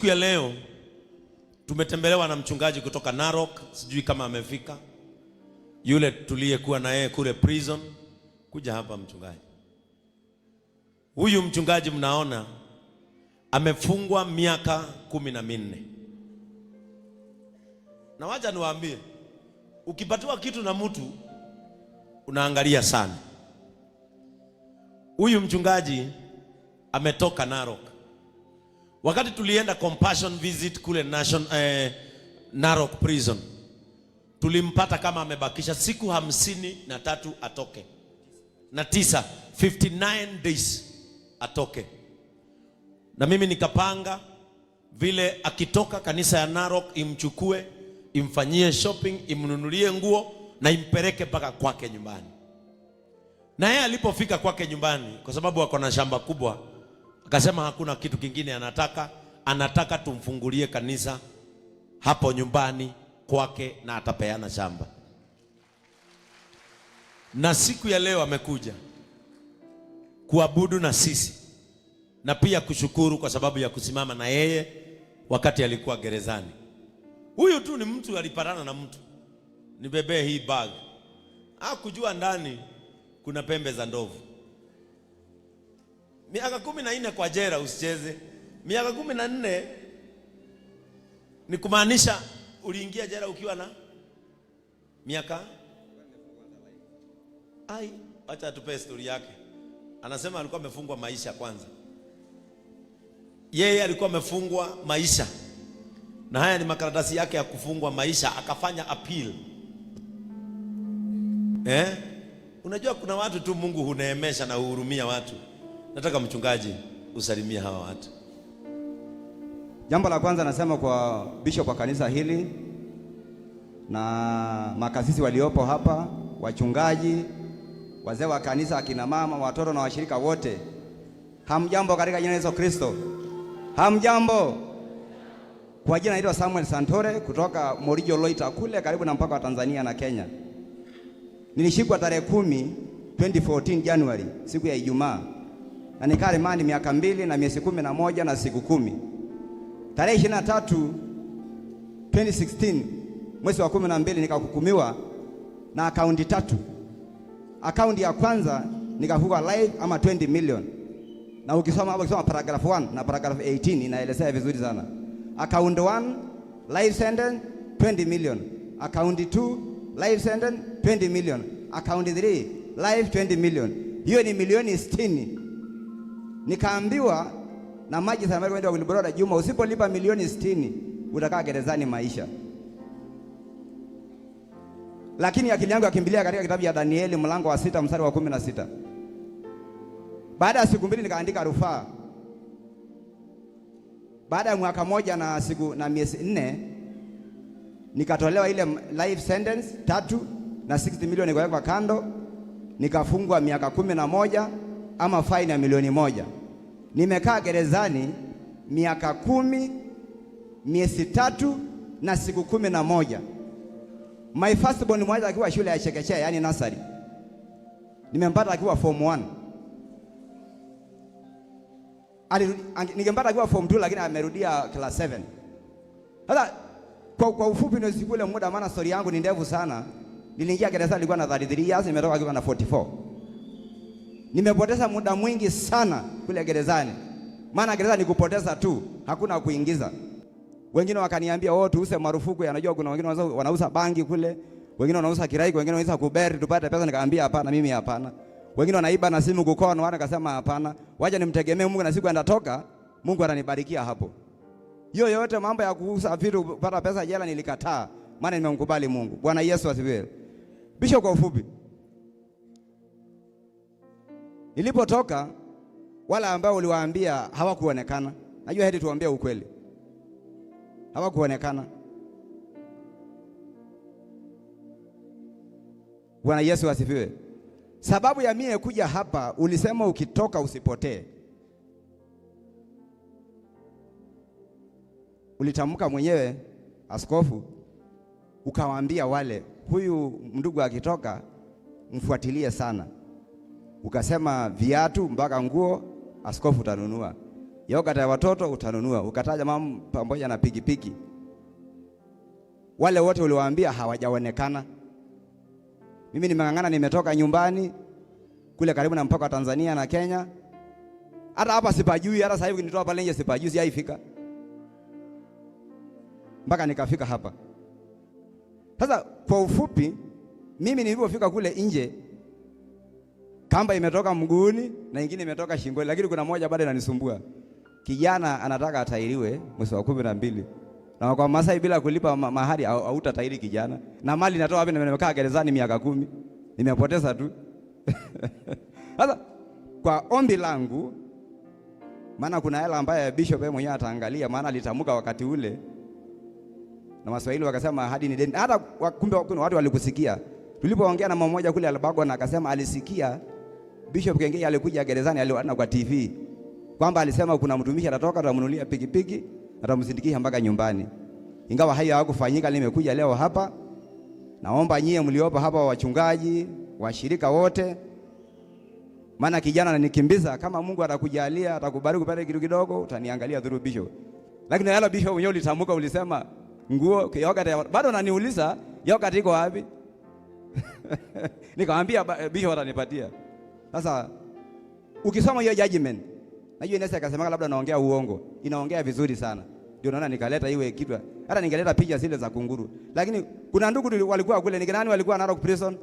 Siku ya leo tumetembelewa na mchungaji kutoka Narok, sijui kama amefika. Yule tuliyekuwa na yeye kule prison, kuja hapa mchungaji. Huyu mchungaji mnaona amefungwa miaka 14. Na wacha niwaambie, ukipatiwa kitu na mtu unaangalia sana. Huyu mchungaji ametoka Narok. Wakati tulienda compassion visit kule Narok prison, tulimpata kama amebakisha siku 53 atoke. Na 59 days atoke. Na mimi nikapanga vile akitoka kanisa ya Narok imchukue, imfanyie shopping, imnunulie nguo na impeleke mpaka kwake nyumbani. Na yeye alipofika kwake nyumbani, kwa sababu wako na shamba kubwa, akasema hakuna kitu kingine anataka tumfungulie kanisa hapo nyumbani kwake na atapeana shamba. Na siku ya leo amekuja kuabudu na sisi na pia kushukuru kwa sababu ya kusimama na yeye wakati alikuwa gerezani. Huyu tu ni mtu alipatana na mtu, nibebee hii bag. Hakujua ndani kuna pembe za ndovu. Miaka 14 kwa jela usicheze. Miaka 14 ni kumaanisha uliingia jela ukiwa na miaka. Acha atupe story yake. Anasema alikuwa amefungwa maisha kwanza. Yeye alikuwa amefungwa maisha. Na haya ni makaratasi yake ya kufungwa maisha, akafanya appeal. Unajua kuna watu tu Mungu huneemesha na uhurumia watu. Nataka mchungaji usalimie hawa watu. Jambo la kwanza nasema kwa bishop wa kanisa hili na makasisi waliopo hapa, wachungaji, wazee wa kanisa, akina mama, watoto na washirika wote. Hamjambo katika jina la Yesu Kristo. Hamjambo. Kwa jina naitwa Samuel Santore kutoka Morijo Loita kule karibu na mpaka wa Tanzania na Kenya. Nilishikwa tarehe 10 2014 January, siku ya Ijumaa. Na nikaa remandi miaka 2 na miezi 11 na siku 10. Tarehe 23 2016 mwezi wa 12 nikahukumiwa na akaunti 3. Akaunti ya kwanza nikafungwa live ama 20 million. Na ukisoma paragraph 1 na paragraph 18 inaelezea vizuri sana. Account 1 live sentence 20 million. Account 2 live sentence 20 million. Account 3 live 20 million. Hiyo ni milioni 60. Nikaambiwa na maji sana kwenda Wilbrod Juma, usipolipa milioni 60 utakaa gerezani maisha. Lakini akili yangu yakimbilia katika kitabu ya Danieli mlango wa 6 mstari wa 16. Baada ya siku 2 nikaandika rufaa. Baada ya mwaka 1 na siku na miezi 4 nikatolewa ile life sentence 3 na 60 milioni nikawekwa kando, nikafungwa miaka 11 ama fine ya milioni 1. Nimekaa gerezani miaka 10, miezi 3 na siku 11. My first born mmoja akiwa shule ya chekechea, yani nursery. Nimempata akiwa form 1. Ningempata akiwa form 2 lakini amerudia class 7. Sasa kwa ufupi ndio sikule muda, maana story yangu ni ndefu sana. Niliingia gereza nilikuwa na 33 years, nimetoka akiwa na 44. Nimepoteza muda mwingi sana kule gerezani. Maana gereza ni kupoteza tu, hakuna kuingiza. Wengine wakaniambia tuuse marufuku, anajua kuna wengine wanauza bangi kule, wengine wanauza kirai, wengine wanauza kuberi tupate pesa. Nikaambia hapana, mimi hapana. Wengine wanaiba na simu kukono, wakasema hapana. Wacha nimtegemee Mungu na siku ndatoka Mungu atanibarikia hapo. Hiyo yote mambo ya kuuza vitu kupata pesa jela nilikataa, maana nimemkubali Mungu. Bwana Yesu asifiwe. Bishop, kwa ufupi, nilipotoka wala ambao uliwaambia hawakuonekana. Najua hadi tuambie ukweli. Hawakuonekana. Bwana Yesu asifiwe. Sababu ya mie kuja hapa, ulisema ukitoka usipotee. Ulitamka mwenyewe askofu, ukawaambia wale, huyu ndugu akitoka mfuatilie sana. Ukasema viatu mpaka nguo askofu utanunua. yogurt ya watoto utanunua, ukataja mama pamoja na pikipiki. Wale wote uliwaambia hawajaonekana. Mimi nimeng'ang'ana, nimetoka nyumbani kule karibu na mpaka wa Tanzania na Kenya. Hata hapa sipajui, hata sasa hivi nitoa pale nje sipajui, sijaifika. Mpaka nikafika hapa. Sasa kwa ufupi, mimi nilipofika kule nje, kamba imetoka mguuni na nyingine imetoka shingoni, lakini kuna moja bado inanisumbua. Kijana anataka atairiwe mwezi wa 12. Na kwa Masai bila kulipa mahari hautatairi kijana. Na mali natoa wapi? Nimekaa gerezani miaka 10. Nimepoteza tu. Sasa kwa ombi langu, maana kuna hela ambaye bishop yeye mwenyewe ataangalia, maana alitamka wakati ule. Na Waswahili wakasema ahadi ni deni. Hata kumbe kuna watu walikusikia. Tulipoongea na mama mmoja kule Albago, na akasema alisikia Bishop Kengei alikuja gerezani, aliona kwa TV kwamba alisema kuna mtumishi atatoka, atamnunulia pikipiki, atamsindikisha mpaka nyumbani. Ingawa hayo hakufanyika, nimekuja leo hapa. Naomba nyie mliopo hapa, wachungaji, washirika wote, maana kijana ananikimbiza. Kama Mungu atakujalia, atakubariki pale kitu kidogo, utaniangalia through bishop. Lakini yale bishop mwenyewe ulitamka, ulisema nguo yogurt, bado ananiuliza yogurt iko wapi? Nikamwambia bishop atanipatia. Sasa ukisoma hiyo judgment, najua inaweza akasema labda naongea uongo. Inaongea vizuri sana. Ndio naona nikaleta iwe kitu. Hata ningeleta picha zile za kunguru. Lakini kuna ndugu walikuwa kule, ni nani walikuwa Narok prison?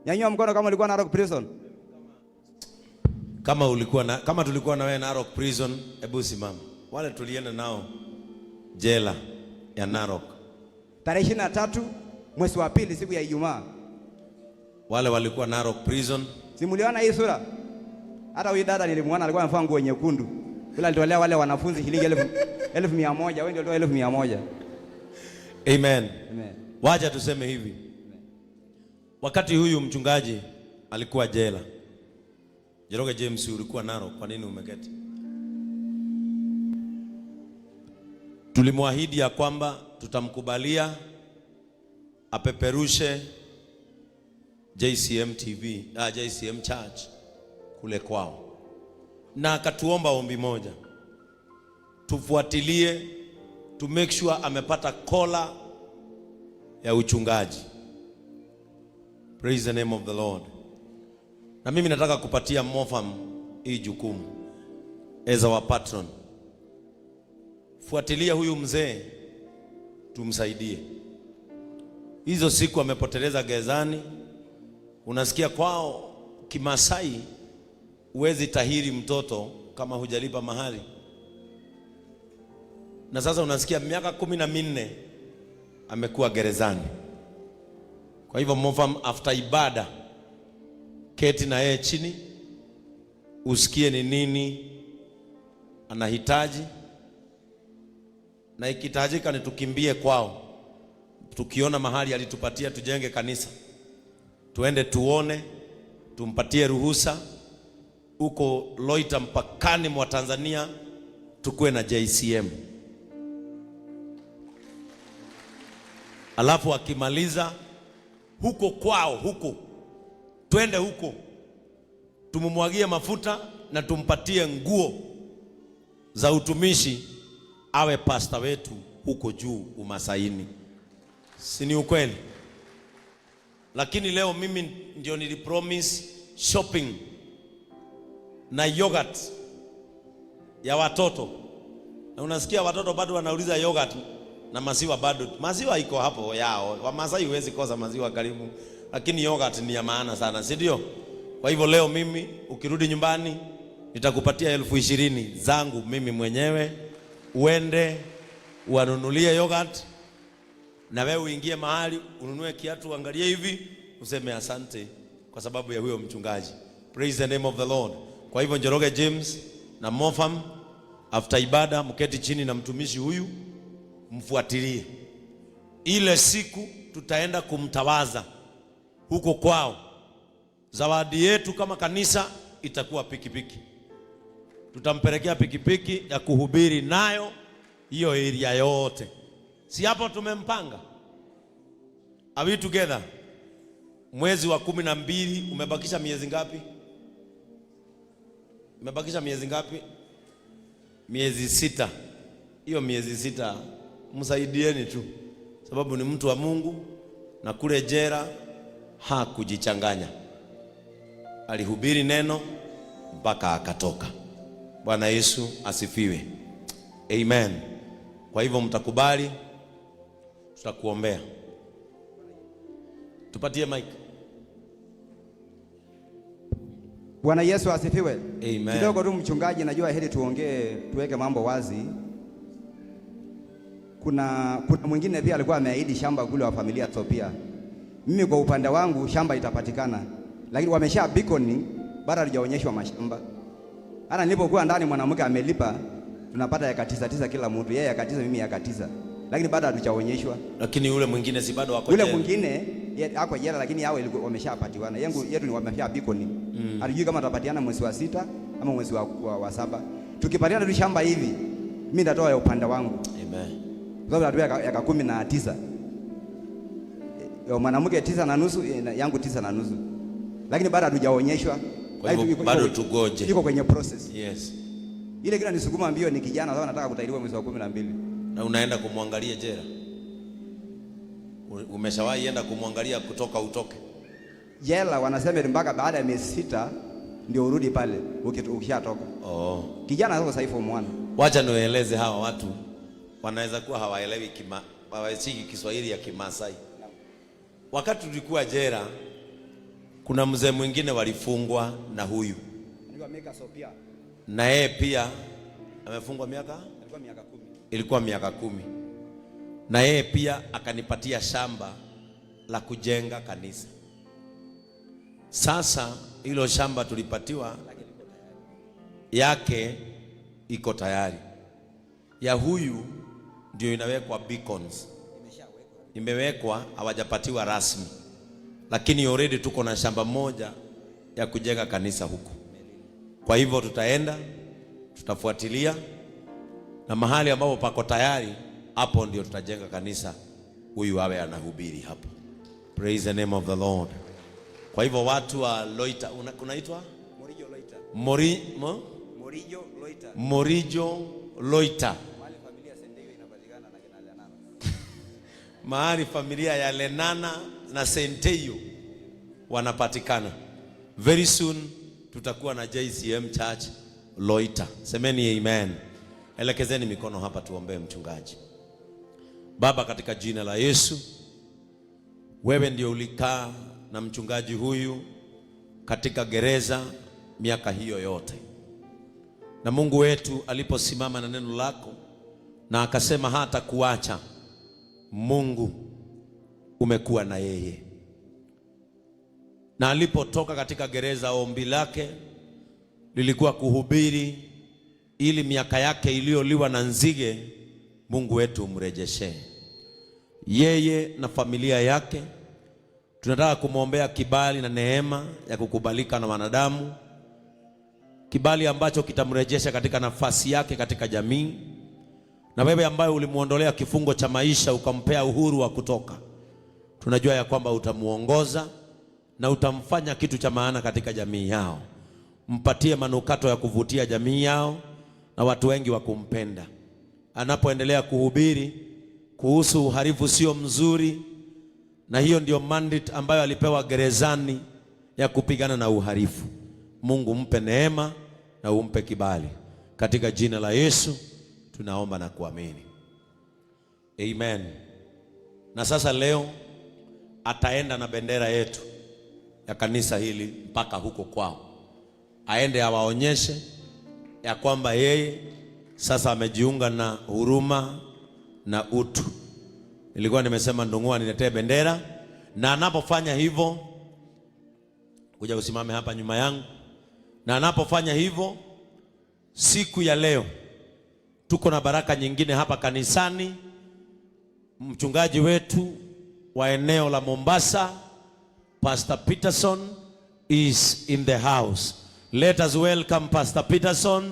Nyanyua mkono kama ulikuwa Narok prison. Kama tulikuwa na wewe Narok prison, hebu simama. Wale tulienda nao jela ya Narok. Tarehe 23 mwezi wa pili, siku ya Ijumaa. Wale walikuwa Narok prison. Simuliona hii sura? Hata huyu dada nilimwona alikuwa amevaa nguo nyekundu. Bila alitolea wale wanafunzi shilingi 1,100, wewe ndio toa 1,100. Amen. Amen. Wacha tuseme hivi. Amen. Wakati huyu mchungaji alikuwa jela, Njoroge James ulikuwa Narok, kwa nini umeketi? Tulimwahidi ya kwamba tutamkubalia apeperushe JCM TV, JCM Church kule kwao. Na akatuomba ombi moja, tufuatilie, to make sure amepata kola ya uchungaji. Praise the name of the Lord. Na mimi nataka kupatia Mofam hii jukumu as our patron. Fuatilia huyu mzee, tumsaidie. Hizo siku amepoteleza gerezani. Unasikia kwao Kimasai uwezi tahiri mtoto kama hujalipa mahari. Na sasa unasikia miaka 14 amekuwa gerezani. Kwa hivyo Mofam, after ibada, keti na yeye chini, usikie ni nini anahitaji, na ikitajika ni tukimbie kwao. Tukiona mahali alitupatia tujenge kanisa, tuende tuone, tumpatie ruhusa uko Loita mpakani mwa Tanzania, tukue na JCM. Alafu akimaliza huko kwao, huko twende huko tumumwagie mafuta na tumpatie nguo za utumishi, awe pasta wetu huko juu Umasaini. Si ni ukweli? Lakini leo mimi ndio nilipromise shopping na yogurt ya watoto. Na unasikia watoto bado wanauliza yogurt na maziwa bado. Maziwa iko hapo yao. Wamasai huwezi kosa maziwa karibu. Lakini yogurt ni ya maana sana, si ndio? Kwa hivyo leo mimi ukirudi nyumbani nitakupatia 20,000 zangu mimi mwenyewe, uende uanunulie yogurt, na wewe uingie mahali ununue kiatu, uangalie hivi, useme asante kwa sababu ya huyo mchungaji. Praise the name of the Lord. Kwa hivyo Njoroge James na Mofam, after ibada mketi chini na mtumishi huyu, mfuatilie. Ile siku tutaenda kumtawaza huko kwao. Zawadi yetu kama kanisa itakuwa pikipiki. Tutampelekea pikipiki ya kuhubiri nayo hiyo area yote. Si hapo tumempanga? Are we together? Mwezi wa 12 umebakisha miezi ngapi? Umebakisha miezi ngapi? miezi 6. Hiyo miezi 6 msaidieni tu, sababu ni mtu wa Mungu, na kule jera hakujichanganya, alihubiri neno mpaka akatoka. Bwana Yesu asifiwe. Amen. Kwa hivyo mtakubali, tutakuombea. Tupatie mic. Bwana Yesu asifiwe. Amen. Kidogo tu mchungaji, najua heri tuongee, tuweke mambo wazi. Kuna mwingine pia alikuwa ameahidi shamba kule wa familia Ethiopia. Mimi kwa upande wangu shamba itapatikana, lakini wamesha beacon, bado halijaonyeshwa mashamba. Hata nilipokuwa ndani mwanamke amelipa, tunapata eka 9 kila mtu, yeye eka 9, mimi eka 9, lakini bado hatujaonyeshwa. Lakini yule mwingine si bado wako jela? Yule mwingine ako jela, lakini yao wameshapatiwana. Yangu yetu ni wamesha beacon. Alijui kama tutapatiana mwezi wa 6 ama mwezi wa 7. Tukipatiana tu shamba hivi, mimi nitatoa ya upande wangu. Amen. Sababu natoa eka 19. Mwanamke 9.5, yangu 9.5. Lakini bado hatujaonyeshwa. Bado tugoje. Iko kwenye process. Yes. Ile kila nisukuma mbio ni kijana sababu nataka kutairiwa mwezi wa 12. Na unaenda kumwangalia jera? Umeshawahi enda kumwangalia kutoka utoke? Jela wanasema mpaka baada ya miezi 6 ndio urudi pale ukishatoka. Oh. Kijana sasa hivi form 1. Wacha nieleze hawa watu wanaweza kuwa hawaelewi hawashiki Kiswahili ya Kimasai. Wakati tulikuwa jela, kuna mzee mwingine walifungwa na huyu. Na yeye pia amefungwa ilikuwa miaka 10. Na yeye pia akanipatia shamba la kujenga kanisa. Sasa hilo shamba tulipatiwa yake iko tayari. Ya huyu ndio inawekwa beacons. Imewekwa, hawajapatiwa rasmi. Lakini already tuko na shamba moja ya kujenga kanisa huko. Kwa hivyo tutaenda, tutafuatilia, na mahali ambapo pako tayari, hapo ndio tutajenga kanisa. Huyu awe anahubiri hapo. Praise the name of the Lord. Kwa hivyo watu wa Loita, kunaitwa Morijo Loita. Morijo Loita. Morijo Loita. Mahali familia Sendeyo inapatikana na kina Lenana. Mahali familia ya Lenana na Sendeyo wanapatikana. Very soon tutakuwa na JCM Church Loita. Semeni amen. Elekezeni mikono hapa tuombee mchungaji. Baba, katika jina la Yesu, wewe ndio ulikaa na mchungaji huyu katika gereza miaka hiyo yote. Na Mungu wetu aliposimama na neno lako na akasema hata kuacha, Mungu umekuwa na yeye. Na alipotoka katika gereza, ombi lake lilikuwa kuhubiri ili miaka yake iliyoliwa na nzige, Mungu wetu umrejeshe yeye na familia yake. Tunataka kumwombea kibali na neema ya kukubalika na wanadamu, kibali ambacho kitamrejesha katika nafasi yake katika jamii. Na wewe ambaye ulimuondolea kifungo cha maisha ukampea uhuru wa kutoka, tunajua ya kwamba utamuongoza na utamfanya kitu cha maana katika jamii yao. Mpatie manukato ya kuvutia jamii yao na watu wengi wa kumpenda. Anapoendelea kuhubiri kuhusu uhalifu sio mzuri, na hiyo ndio mandate ambayo alipewa gerezani ya kupigana na uhalifu. Mungu mpe neema na umpe kibali. Katika jina la Yesu tunaomba na kuamini. Amen. Na sasa leo ataenda na bendera yetu ya kanisa hili mpaka huko kwao. Aende awaonyeshe ya kwamba yeye sasa amejiunga na huruma na utu. Nilikuwa nimesema Ndung'ua niletee bendera, na anapofanya hivyo, kuja usimame hapa nyuma yangu. Na anapofanya hivyo, siku ya leo tuko na baraka nyingine hapa kanisani. Mchungaji wetu wa eneo la Mombasa, Pastor Peterson, is in the house. Let us welcome Pastor Peterson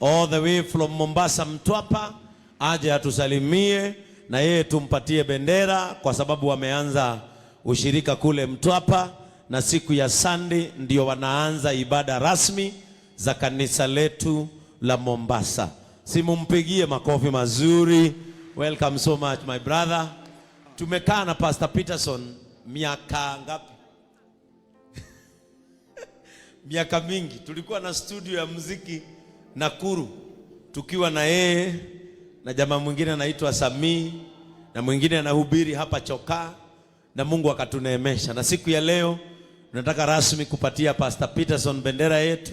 all the way from Mombasa Mtwapa, aje atusalimie na yeye tumpatie bendera, kwa sababu wameanza ushirika kule Mtwapa, na siku ya Sunday ndio wanaanza ibada rasmi za kanisa letu la Mombasa. Simumpigie makofi mazuri. Welcome so much my brother. Tumekaa na Pastor Peterson miaka ngapi? Miaka mingi. Tulikuwa na studio ya muziki Nakuru, tukiwa na yeye na jamaa mwingine anaitwa Sami, na mwingine anahubiri hapa Chokaa, na Mungu akatuneemesha. Na siku ya leo tunataka rasmi kupatia Pastor Peterson bendera yetu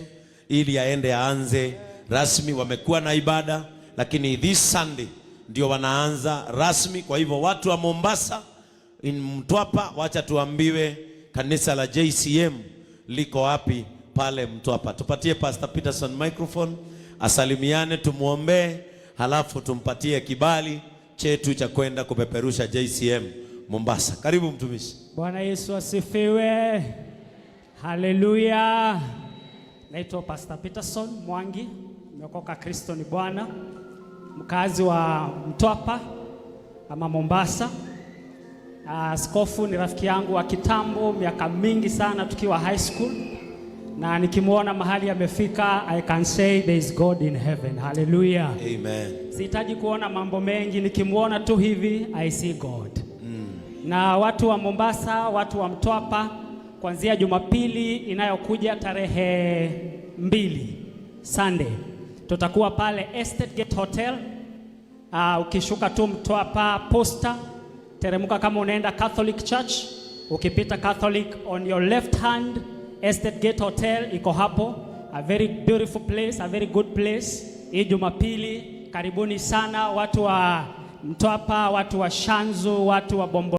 ili aende aanze rasmi. Wamekuwa na ibada, lakini this Sunday ndio wanaanza rasmi. Kwa hivyo watu wa Mombasa in Mtwapa, wacha tuambiwe kanisa la JCM liko wapi pale Mtwapa. Tupatie Pastor Peterson microphone, asalimiane, tumuombe, halafu tumpatie kibali chetu cha kwenda kupeperusha JCM Mombasa. Karibu mtumishi. Bwana Yesu asifiwe. Haleluya. Naitwa Pastor Peterson Mwangi, nimeokoka, Kristo ni Bwana, mkazi wa Mtwapa ama Mombasa. Askofu ni rafiki yangu wa kitambo, miaka mingi sana tukiwa high school, na nikimuona mahali amefika, I can say there is God in heaven. Hallelujah. Amen. Sihitaji kuona mambo mengi, nikimuona tu hivi I see God. Na watu wa Mombasa, watu wa Mtwapa, kuanzia Jumapili inayokuja tarehe 2 Sunday, tutakuwa pale Estate Gate Hotel. Ukishuka tu Mtwapa Posta, teremuka kama unaenda Catholic Church, ukipita Catholic on your left hand, Estate Gate Hotel iko hapo. A very beautiful place, a very good place. Hii Jumapili karibuni sana watu wa Mtwapa, watu wa Shanzu, watu wa Bombo